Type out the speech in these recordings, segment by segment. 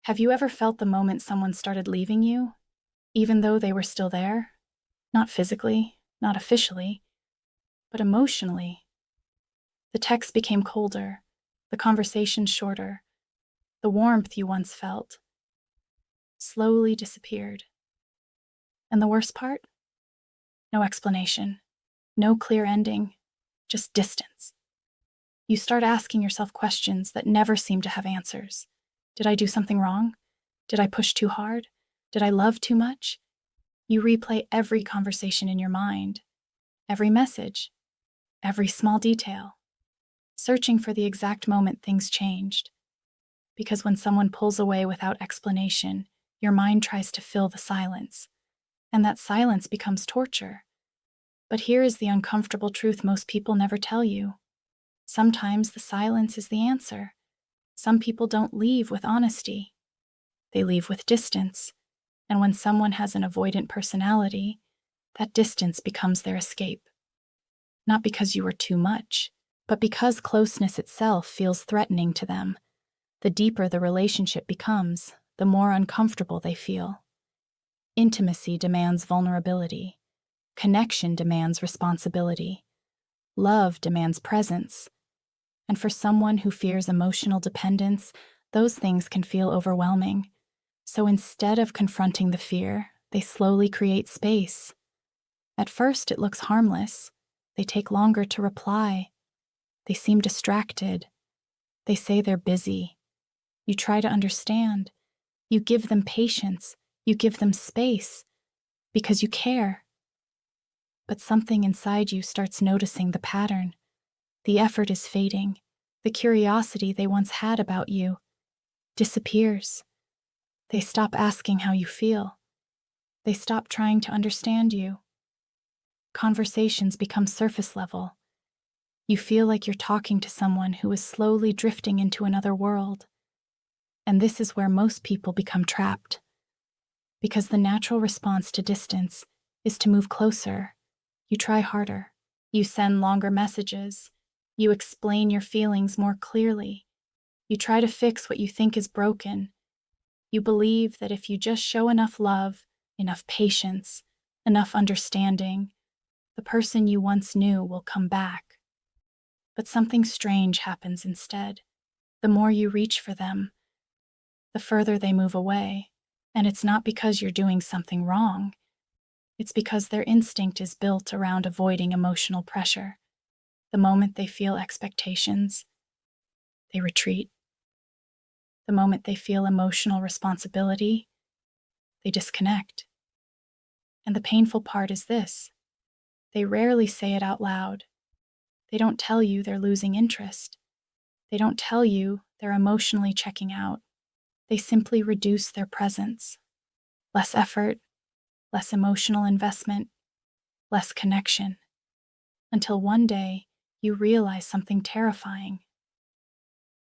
Have you ever felt the moment someone started leaving you, even though they were still there? Not physically, not officially, but emotionally. The text became colder, the conversation shorter, the warmth you once felt slowly disappeared. And the worst part? No explanation, no clear ending, just distance. You start asking yourself questions that never seem to have answers. Did I do something wrong? Did I push too hard? Did I love too much? You replay every conversation in your mind, every message, every small detail, searching for the exact moment things changed. Because when someone pulls away without explanation, your mind tries to fill the silence, and that silence becomes torture. But here is the uncomfortable truth most people never tell you. Sometimes the silence is the answer. Some people don't leave with honesty. They leave with distance. And when someone has an avoidant personality, that distance becomes their escape. Not because you are too much, but because closeness itself feels threatening to them. The deeper the relationship becomes, the more uncomfortable they feel. Intimacy demands vulnerability. Connection demands responsibility. Love demands presence. And for someone who fears emotional dependence, those things can feel overwhelming. So instead of confronting the fear, they slowly create space. At first, it looks harmless. They take longer to reply. They seem distracted. They say they're busy. You try to understand. You give them patience. You give them space. Because you care. But something inside you starts noticing the pattern. The effort is fading. The curiosity they once had about you disappears. They stop asking how you feel. They stop trying to understand you. Conversations become surface level. You feel like you're talking to someone who is slowly drifting into another world. And this is where most people become trapped. Because the natural response to distance is to move closer. You try harder. You send longer messages. You explain your feelings more clearly. You try to fix what you think is broken. You believe that if you just show enough love, enough patience, enough understanding, the person you once knew will come back. But something strange happens instead. The more you reach for them, the further they move away. And it's not because you're doing something wrong. It's because their instinct is built around avoiding emotional pressure. The moment they feel expectations, they retreat. The moment they feel emotional responsibility, they disconnect. And the painful part is this: they rarely say it out loud. They don't tell you they're losing interest. They don't tell you they're emotionally checking out. They simply reduce their presence. Less effort, less emotional investment, less connection. Until one day, you realize something terrifying.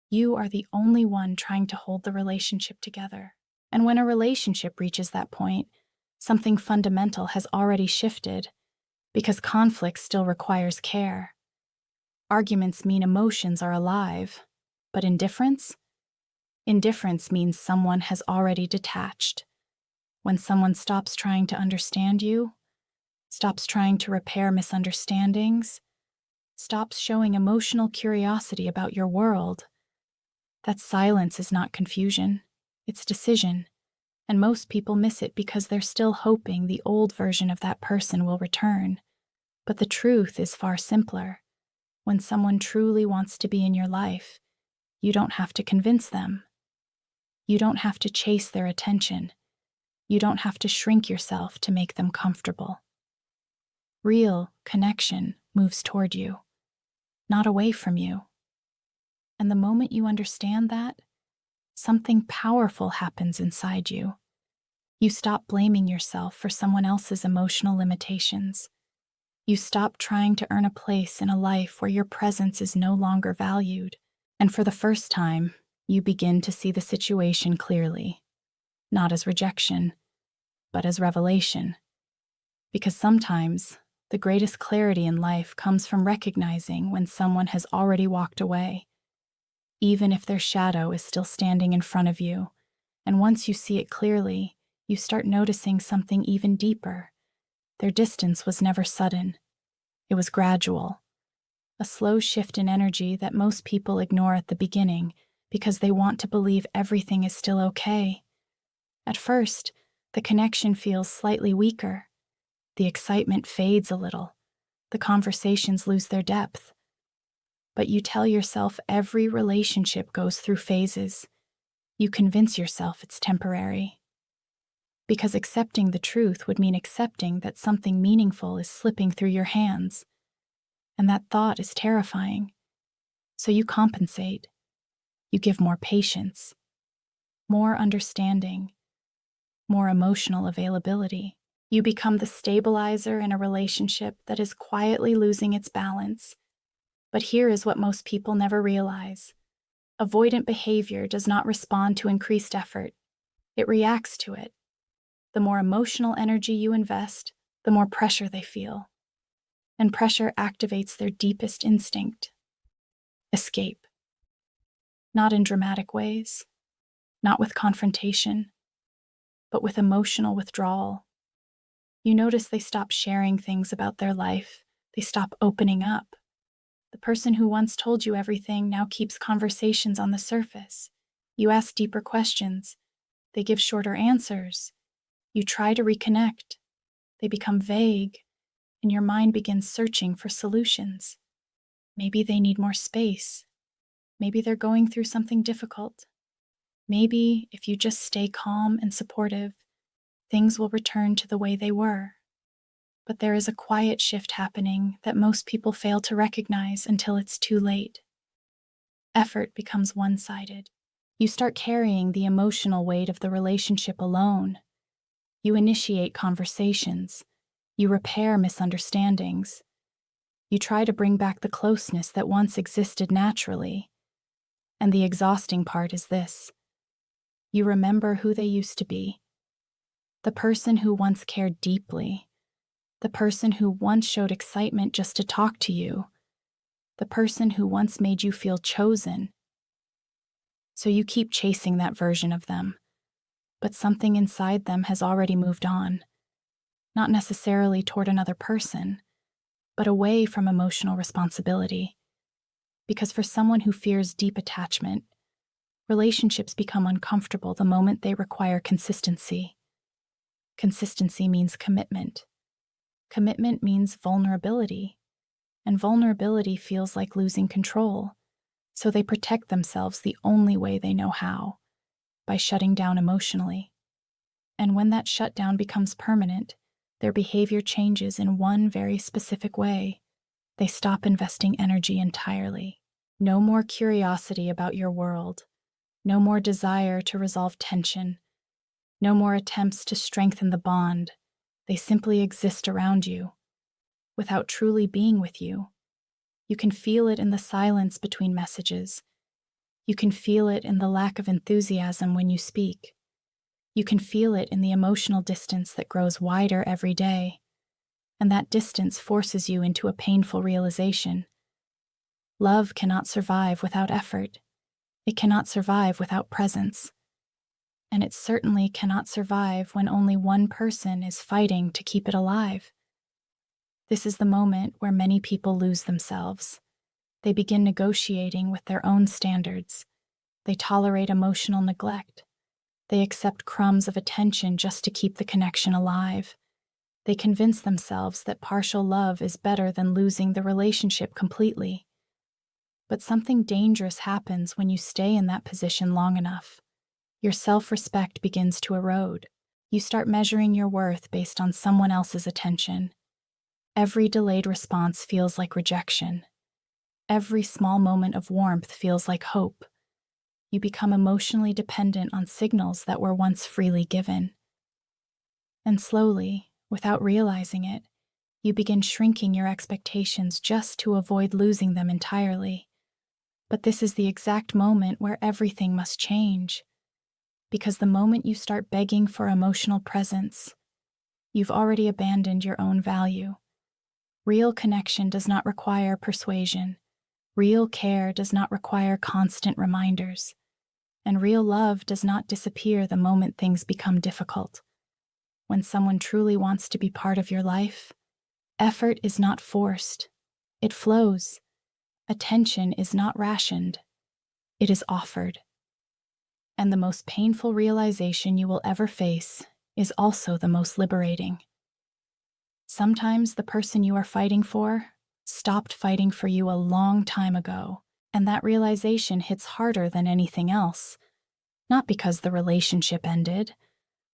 You are the only one trying to hold the relationship together. And when a relationship reaches that point, something fundamental has already shifted, because conflict still requires care. Arguments mean emotions are alive, but indifference? Indifference means someone has already detached. When someone stops trying to understand you, stops trying to repair misunderstandings, stops showing emotional curiosity about your world, that silence is not confusion, it's decision. And most people miss it because they're still hoping the old version of that person will return. But the truth is far simpler. When someone truly wants to be in your life, you don't have to convince them. You don't have to chase their attention. You don't have to shrink yourself to make them comfortable. Real connection moves toward you, not away from you. And the moment you understand that, something powerful happens inside you. You stop blaming yourself for someone else's emotional limitations. You stop trying to earn a place in a life where your presence is no longer valued. And for the first time, you begin to see the situation clearly, not as rejection, but as revelation. Because sometimes, the greatest clarity in life comes from recognizing when someone has already walked away, even if their shadow is still standing in front of you, And once you see it clearly, you start noticing something even deeper. Their distance was never sudden. It was gradual. A slow shift in energy that most people ignore at the beginning because they want to believe everything is still okay. At first, the connection feels slightly weaker. The excitement fades a little. The conversations lose their depth. But you tell yourself every relationship goes through phases. You convince yourself it's temporary. Because accepting the truth would mean accepting that something meaningful is slipping through your hands. And that thought is terrifying. So you compensate. You give more patience, more understanding, more emotional availability. You become the stabilizer in a relationship that is quietly losing its balance. But here is what most people never realize. Avoidant behavior does not respond to increased effort. It reacts to it. The more emotional energy you invest, the more pressure they feel. And pressure activates their deepest instinct: escape. Not in dramatic ways, not with confrontation, but with emotional withdrawal. You notice they stop sharing things about their life. They stop opening up. The person who once told you everything now keeps conversations on the surface. You ask deeper questions. They give shorter answers. You try to reconnect. They become vague, and your mind begins searching for solutions. Maybe they need more space. Maybe they're going through something difficult. Maybe if you just stay calm and supportive, things will return to the way they were. But there is a quiet shift happening that most people fail to recognize until it's too late. Effort becomes one-sided. You start carrying the emotional weight of the relationship alone. You initiate conversations. You repair misunderstandings. You try to bring back the closeness that once existed naturally. And the exhausting part is this: you remember who they used to be. The person who once cared deeply. The person who once showed excitement just to talk to you. The person who once made you feel chosen. So you keep chasing that version of them. But something inside them has already moved on. Not necessarily toward another person, but away from emotional responsibility. Because for someone who fears deep attachment, relationships become uncomfortable the moment they require consistency. Consistency means commitment. Commitment means vulnerability. And vulnerability feels like losing control. So they protect themselves the only way they know how: by shutting down emotionally. And when that shutdown becomes permanent, their behavior changes in one very specific way. They stop investing energy entirely. No more curiosity about your world. No more desire to resolve tension. No more attempts to strengthen the bond. They simply exist around you, without truly being with you. You can feel it in the silence between messages. You can feel it in the lack of enthusiasm when you speak. You can feel it in the emotional distance that grows wider every day. And that distance forces you into a painful realization. Love cannot survive without effort. It cannot survive without presence. And it certainly cannot survive when only one person is fighting to keep it alive. This is the moment where many people lose themselves. They begin negotiating with their own standards. They tolerate emotional neglect. They accept crumbs of attention just to keep the connection alive. They convince themselves that partial love is better than losing the relationship completely. But something dangerous happens when you stay in that position long enough. Your self-respect begins to erode. You start measuring your worth based on someone else's attention. Every delayed response feels like rejection. Every small moment of warmth feels like hope. You become emotionally dependent on signals that were once freely given. And slowly, without realizing it, you begin shrinking your expectations just to avoid losing them entirely. But this is the exact moment where everything must change. Because the moment you start begging for emotional presence, you've already abandoned your own value. Real connection does not require persuasion. Real care does not require constant reminders. And real love does not disappear the moment things become difficult. When someone truly wants to be part of your life, effort is not forced. It flows. Attention is not rationed. It is offered. And the most painful realization you will ever face is also the most liberating. Sometimes the person you are fighting for stopped fighting for you a long time ago, and that realization hits harder than anything else, not because the relationship ended,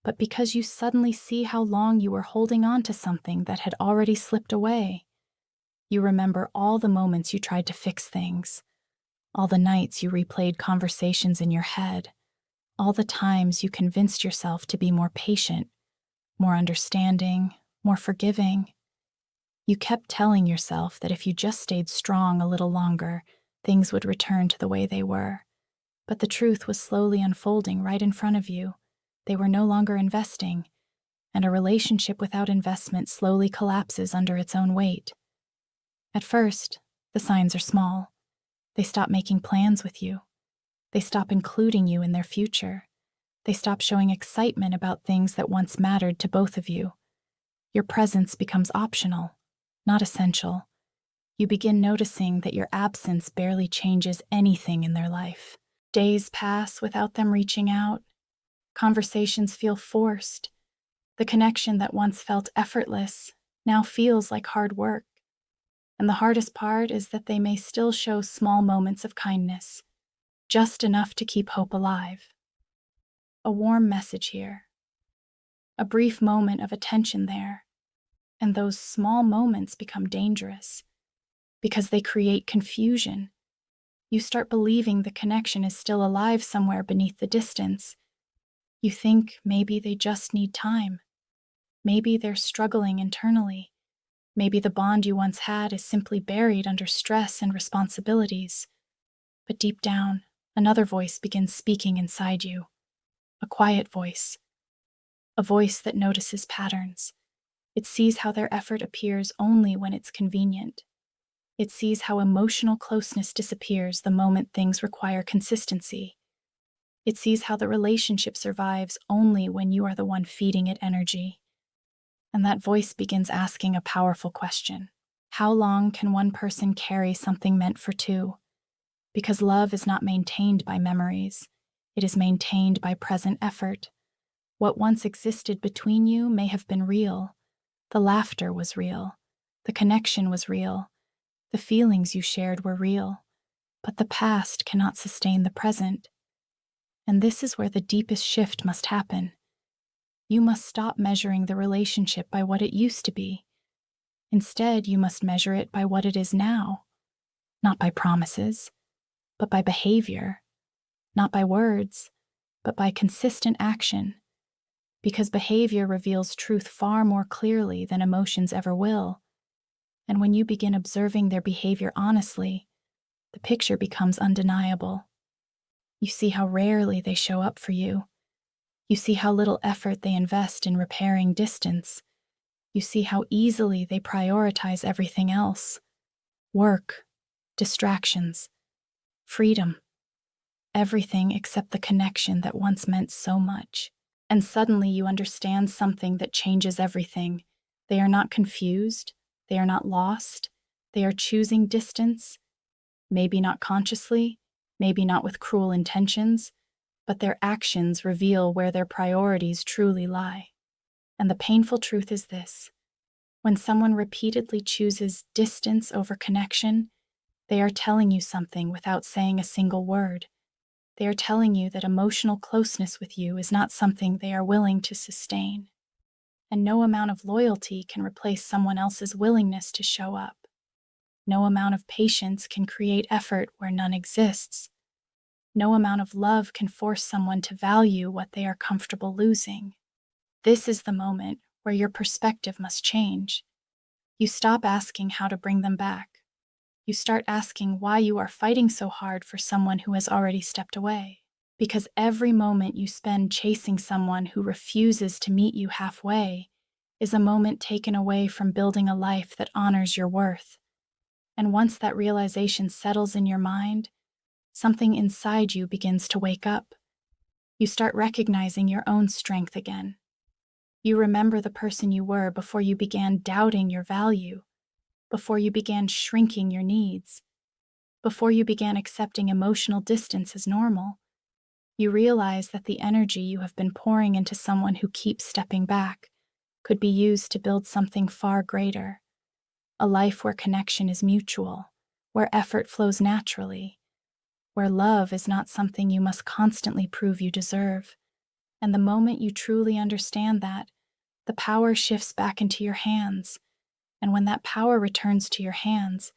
but because you suddenly see how long you were holding on to something that had already slipped away. You remember all the moments you tried to fix things, all the nights you replayed conversations in your head, all the times you convinced yourself to be more patient, more understanding, more forgiving. You kept telling yourself that if you just stayed strong a little longer, things would return to the way they were. But the truth was slowly unfolding right in front of you. They were no longer investing, and a relationship without investment slowly collapses under its own weight. At first, the signs are small. They stop making plans with you. They stop including you in their future. They stop showing excitement about things that once mattered to both of you. Your presence becomes optional, not essential. You begin noticing that your absence barely changes anything in their life. Days pass without them reaching out. Conversations feel forced. The connection that once felt effortless now feels like hard work. And the hardest part is that they may still show small moments of kindness, just enough to keep hope alive. A warm message here, a brief moment of attention there, and those small moments become dangerous because they create confusion. You start believing the connection is still alive somewhere beneath the distance. You think maybe they just need time. Maybe they're struggling internally. Maybe the bond you once had is simply buried under stress and responsibilities. But deep down, another voice begins speaking inside you. A quiet voice. A voice that notices patterns. It sees how their effort appears only when it's convenient. It sees how emotional closeness disappears the moment things require consistency. It sees how the relationship survives only when you are the one feeding it energy. And that voice begins asking a powerful question. How long can one person carry something meant for two? Because love is not maintained by memories. It is maintained by present effort. What once existed between you may have been real. The laughter was real. The connection was real. The feelings you shared were real. But the past cannot sustain the present. And this is where the deepest shift must happen. You must stop measuring the relationship by what it used to be. Instead, you must measure it by what it is now. Not by promises, but by behavior. Not by words, but by consistent action. Because behavior reveals truth far more clearly than emotions ever will. And when you begin observing their behavior honestly, the picture becomes undeniable. You see how rarely they show up for you. You see how little effort they invest in repairing distance. You see how easily they prioritize everything else. Work, distractions, freedom. Everything except the connection that once meant so much. And suddenly you understand something that changes everything. They are not confused. They are not lost. They are choosing distance. Maybe not consciously, maybe not with cruel intentions, but their actions reveal where their priorities truly lie. And the painful truth is this: when someone repeatedly chooses distance over connection, they are telling you something without saying a single word. They are telling you that emotional closeness with you is not something they are willing to sustain. And no amount of loyalty can replace someone else's willingness to show up. No amount of patience can create effort where none exists. No amount of love can force someone to value what they are comfortable losing. This is the moment where your perspective must change. You stop asking how to bring them back. You start asking why you are fighting so hard for someone who has already stepped away. Because every moment you spend chasing someone who refuses to meet you halfway is a moment taken away from building a life that honors your worth. And once that realization settles in your mind, something inside you begins to wake up. You start recognizing your own strength again. You remember the person you were before you began doubting your value, before you began shrinking your needs, before you began accepting emotional distance as normal. You realize that the energy you have been pouring into someone who keeps stepping back could be used to build something far greater, a life where connection is mutual, where effort flows naturally, where love is not something you must constantly prove you deserve. And the moment you truly understand that, the power shifts back into your hands. And when that power returns to your hands,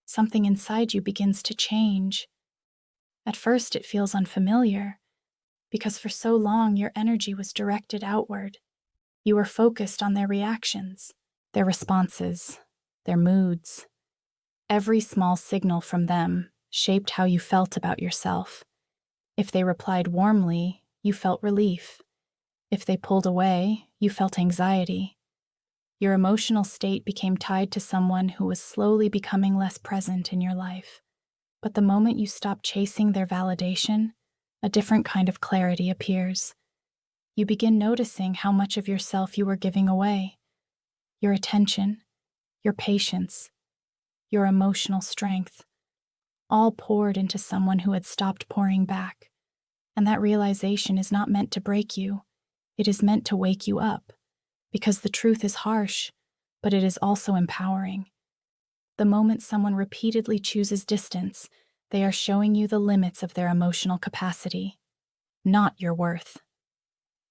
something inside you begins to change. At first, it feels unfamiliar, because for so long your energy was directed outward. You were focused on their reactions, their responses, their moods. Every small signal from them shaped how you felt about yourself. If they replied warmly, you felt relief. If they pulled away, you felt anxiety. Your emotional state became tied to someone who was slowly becoming less present in your life. But the moment you stop chasing their validation, a different kind of clarity appears. You begin noticing how much of yourself you were giving away. Your attention, your patience, your emotional strength, all poured into someone who had stopped pouring back. And that realization is not meant to break you. It is meant to wake you up, because the truth is harsh, but it is also empowering. The moment someone repeatedly chooses distance, they are showing you the limits of their emotional capacity, not your worth.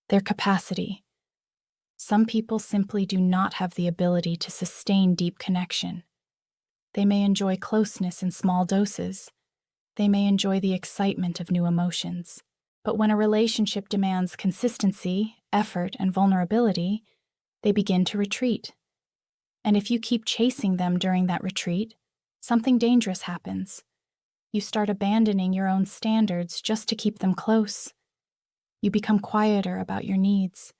Their capacity. Some people simply do not have the ability to sustain deep connection. They may enjoy closeness in small doses. They may enjoy the excitement of new emotions. But when a relationship demands consistency, effort, and vulnerability, they begin to retreat. And if you keep chasing them during that retreat, something dangerous happens. You start abandoning your own standards just to keep them close. You become quieter about your needs.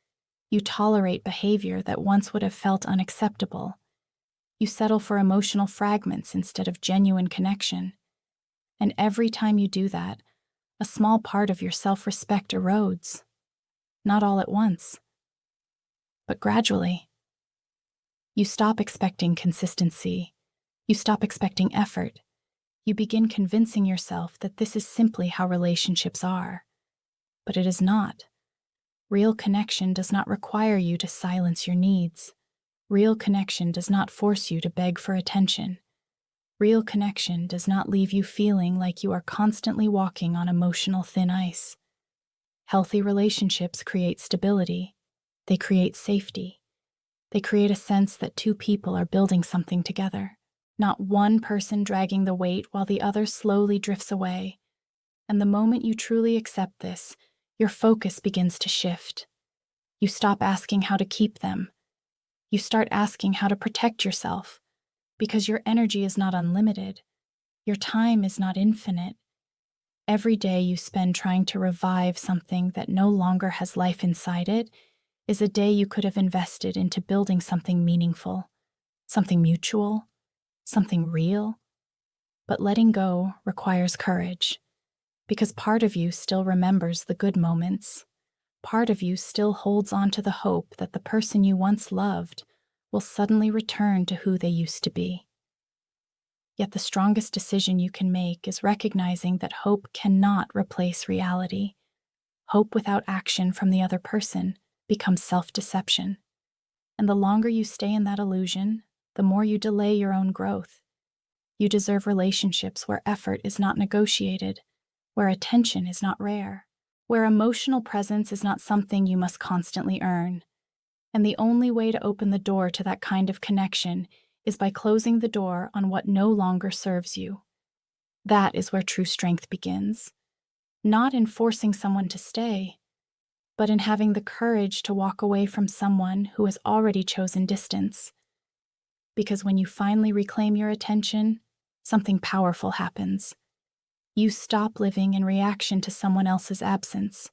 You tolerate behavior that once would have felt unacceptable. You settle for emotional fragments instead of genuine connection. And every time you do that, a small part of your self-respect erodes. Not all at once, but gradually. You stop expecting consistency. You stop expecting effort. You begin convincing yourself that this is simply how relationships are. But it is not. Real connection does not require you to silence your needs. Real connection does not force you to beg for attention. Real connection does not leave you feeling like you are constantly walking on emotional thin ice. Healthy relationships create stability. They create safety. They create a sense that two people are building something together, not one person dragging the weight while the other slowly drifts away. And the moment you truly accept this, your focus begins to shift. You stop asking how to keep them. You start asking how to protect yourself. Because your energy is not unlimited. Your time is not infinite. Every day you spend trying to revive something that no longer has life inside it is a day you could have invested into building something meaningful, something mutual, something real. But letting go requires courage, because part of you still remembers the good moments. Part of you still holds on to the hope that the person you once loved will suddenly return to who they used to be. Yet the strongest decision you can make is recognizing that hope cannot replace reality. Hope without action from the other person becomes self-deception. And the longer you stay in that illusion, the more you delay your own growth. You deserve relationships where effort is not negotiated, where attention is not rare, where emotional presence is not something you must constantly earn. And the only way to open the door to that kind of connection is by closing the door on what no longer serves you. That is where true strength begins. Not in forcing someone to stay, but in having the courage to walk away from someone who has already chosen distance. Because when you finally reclaim your attention, something powerful happens. You stop living in reaction to someone else's absence.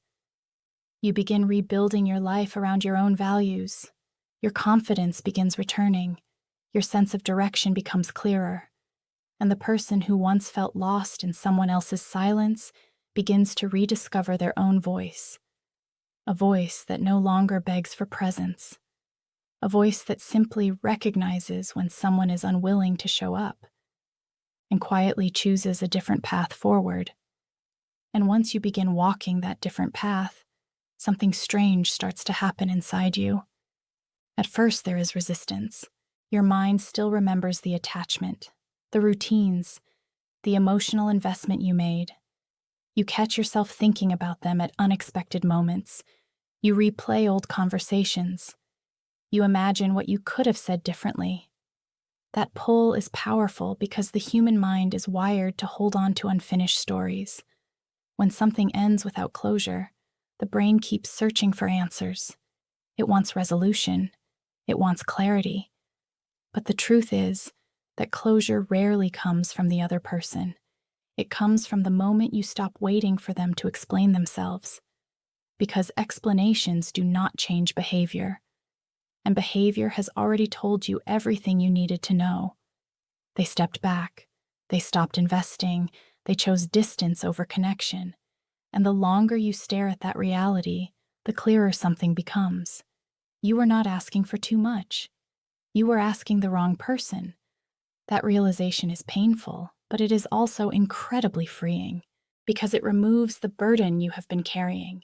You begin rebuilding your life around your own values. Your confidence begins returning. Your sense of direction becomes clearer. And the person who once felt lost in someone else's silence begins to rediscover their own voice. a voice that no longer begs for presence, a voice that simply recognizes when someone is unwilling to show up and quietly chooses a different path forward. And once you begin walking that different path, something strange starts to happen inside you. At first, there is resistance. Your mind still remembers the attachment, the routines, the emotional investment you made. You catch yourself thinking about them at unexpected moments. You replay old conversations. You imagine what you could have said differently. That pull is powerful because the human mind is wired to hold on to unfinished stories. When something ends without closure, the brain keeps searching for answers. It wants resolution. It wants clarity. But the truth is that closure rarely comes from the other person. It comes from the moment you stop waiting for them to explain themselves. Because explanations do not change behavior. And behavior has already told you everything you needed to know. They stepped back. They stopped investing. They chose distance over connection. And the longer you stare at that reality, the clearer something becomes. You are not asking for too much. You are asking the wrong person. That realization is painful, but it is also incredibly freeing because it removes the burden you have been carrying,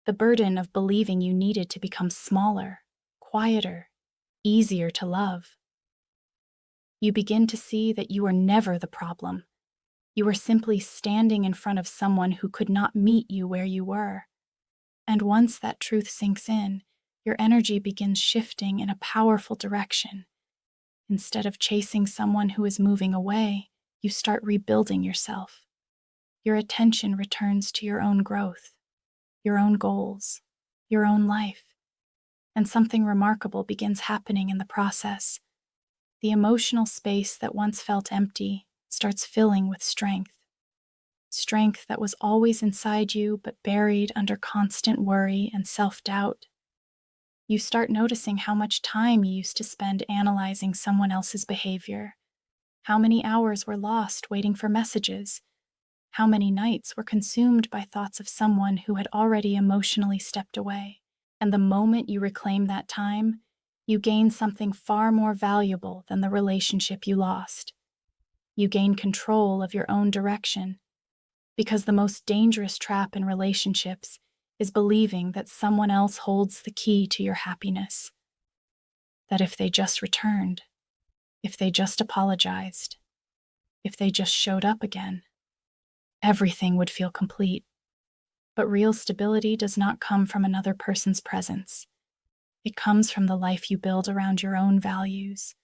the burden of believing you needed to become smaller, quieter, easier to love. You begin to see that you are never the problem. You are simply standing in front of someone who could not meet you where you were. And once that truth sinks in, your energy begins shifting in a powerful direction. Instead of chasing someone who is moving away, you start rebuilding yourself. Your attention returns to your own growth, your own goals, your own life. And something remarkable begins happening in the process. The emotional space that once felt empty starts filling with strength. Strength that was always inside you but buried under constant worry and self-doubt. You start noticing how much time you used to spend analyzing someone else's behavior, how many hours were lost waiting for messages, how many nights were consumed by thoughts of someone who had already emotionally stepped away. And the moment you reclaim that time, you gain something far more valuable than the relationship you lost. You gain control of your own direction, because the most dangerous trap in relationships is believing that someone else holds the key to your happiness. That if they just returned, if they just apologized, if they just showed up again, everything would feel complete. But real stability does not come from another person's presence. It comes from the life you build around your own values.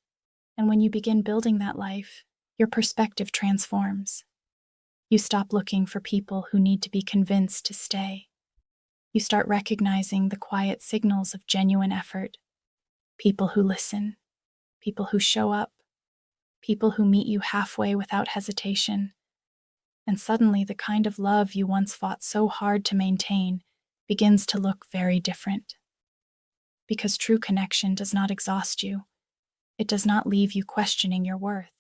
And when you begin building that life, your perspective transforms. You stop looking for people who need to be convinced to stay. You start recognizing the quiet signals of genuine effort. People who listen, people who show up, people who meet you halfway without hesitation. And suddenly the kind of love you once fought so hard to maintain begins to look very different. Because true connection does not exhaust you. It does not leave you questioning your worth.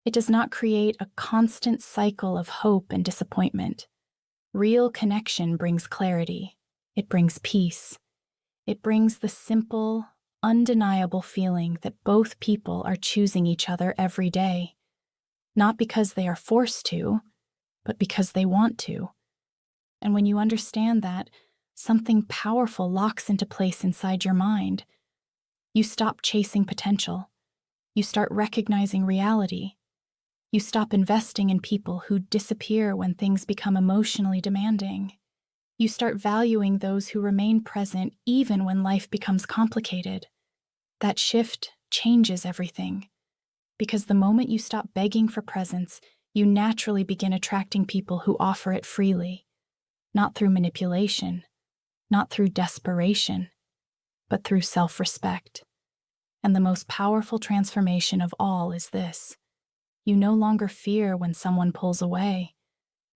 It does not create a constant cycle of hope and disappointment. Real connection brings clarity. It brings peace. It brings the simple, undeniable feeling that both people are choosing each other every day. Not because they are forced to, but because they want to. And when you understand that, something powerful locks into place inside your mind. You stop chasing potential. You start recognizing reality. You stop investing in people who disappear when things become emotionally demanding. You start valuing those who remain present even when life becomes complicated. That shift changes everything. Because the moment you stop begging for presence, you naturally begin attracting people who offer it freely. Not through manipulation, not through desperation, but through self-respect. And the most powerful transformation of all is this. You no longer fear when someone pulls away,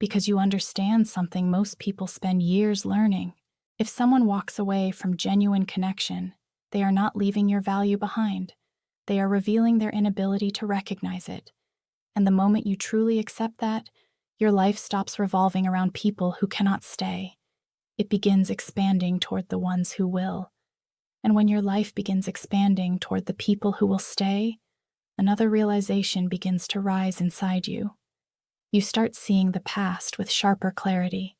because you understand something most people spend years learning. If someone walks away from genuine connection, they are not leaving your value behind. They are revealing their inability to recognize it. And the moment you truly accept that, your life stops revolving around people who cannot stay. it begins expanding toward the ones who will. And when your life begins expanding toward the people who will stay, another realization begins to rise inside you. You start seeing the past with sharper clarity,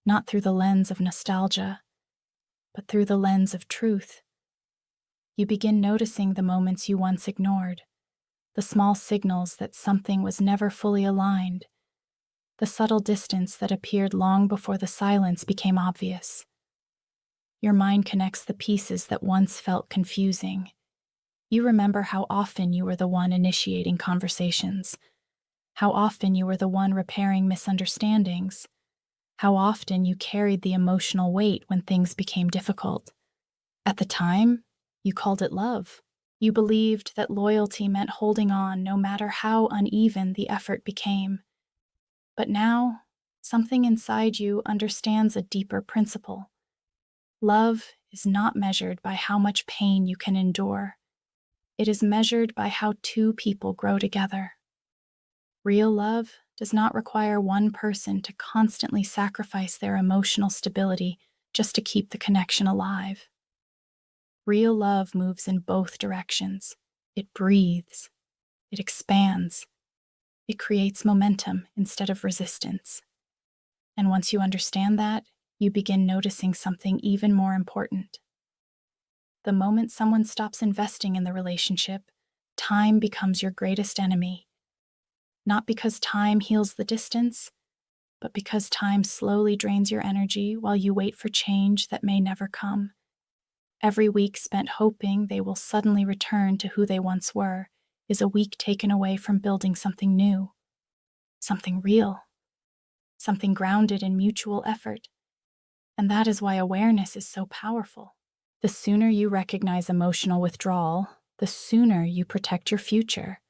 not through the lens of nostalgia, but through the lens of truth. You begin noticing the moments you once ignored, the small signals that something was never fully aligned, the subtle distance that appeared long before the silence became obvious. Your mind connects the pieces that once felt confusing. You remember how often you were the one initiating conversations, how often you were the one repairing misunderstandings, how often you carried the emotional weight when things became difficult. At the time, you called it love. You believed that loyalty meant holding on no matter how uneven the effort became. But now, something inside you understands a deeper principle. Love is not measured by how much pain you can endure. It is measured by how two people grow together. Real love does not require one person to constantly sacrifice their emotional stability just to keep the connection alive. Real love moves in both directions. It breathes. It expands. It creates momentum instead of resistance. And once you understand that, you begin noticing something even more important. The moment someone stops investing in the relationship, time becomes your greatest enemy. Not because time heals the distance, but because time slowly drains your energy while you wait for change that may never come. Every week spent hoping they will suddenly return to who they once were is a week taken away from building something new, something real, something grounded in mutual effort. And that is why awareness is so powerful. The sooner you recognize emotional withdrawal, the sooner you protect your future.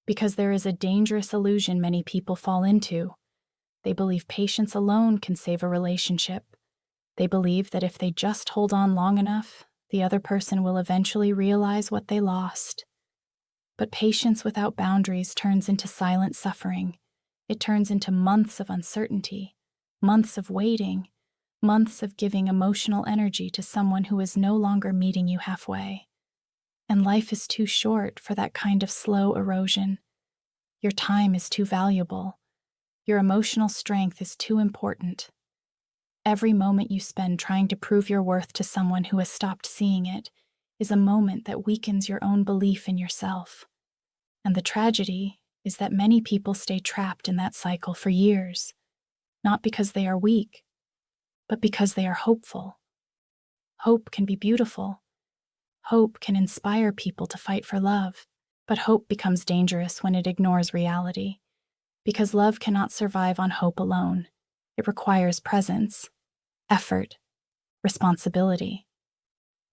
Because there is a dangerous illusion many people fall into. They believe patience alone can save a relationship. They believe that if they just hold on long enough, the other person will eventually realize what they lost. But patience without boundaries turns into silent suffering. It turns into months of uncertainty, months of waiting, months of giving emotional energy to someone who is no longer meeting you halfway. And life is too short for that kind of slow erosion. Your time is too valuable. Your emotional strength is too important. Every moment you spend trying to prove your worth to someone who has stopped seeing it is a moment that weakens your own belief in yourself. And the tragedy is that many people stay trapped in that cycle for years, not because they are weak, but because they are hopeful. Hope can be beautiful. Hope can inspire people to fight for love. But hope becomes dangerous when it ignores reality. Because love cannot survive on hope alone. It requires presence, effort, responsibility.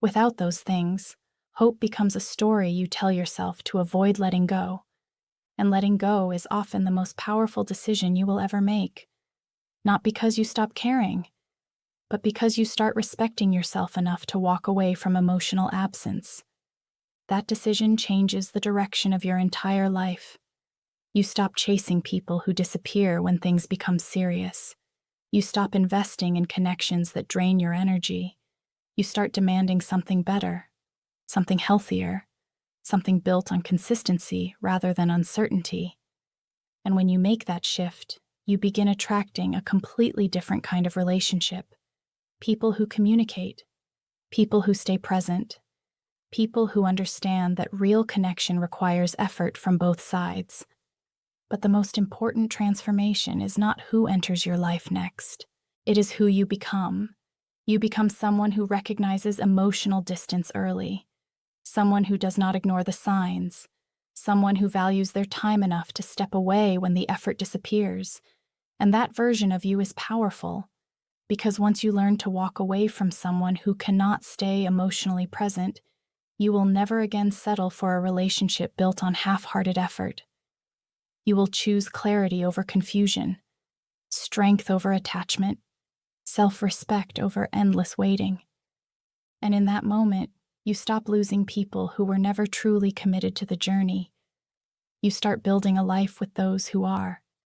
Without those things, hope becomes a story you tell yourself to avoid letting go. And letting go is often the most powerful decision you will ever make. Not because you stop caring, but because you start respecting yourself enough to walk away from emotional absence. That decision changes the direction of your entire life. You stop chasing people who disappear when things become serious. You stop investing in connections that drain your energy. You start demanding something better, something healthier, something built on consistency rather than uncertainty. And when you make that shift, you begin attracting a completely different kind of relationship. People who communicate, people who stay present, people who understand that real connection requires effort from both sides. But the most important transformation is not who enters your life next. It is who you become. You become someone who recognizes emotional distance early, someone who does not ignore the signs, someone who values their time enough to step away when the effort disappears. And that version of you is powerful. Because once you learn to walk away from someone who cannot stay emotionally present, you will never again settle for a relationship built on half-hearted effort. You will choose clarity over confusion, strength over attachment, self-respect over endless waiting. And in that moment, you stop losing people who were never truly committed to the journey. You start building a life with those who are.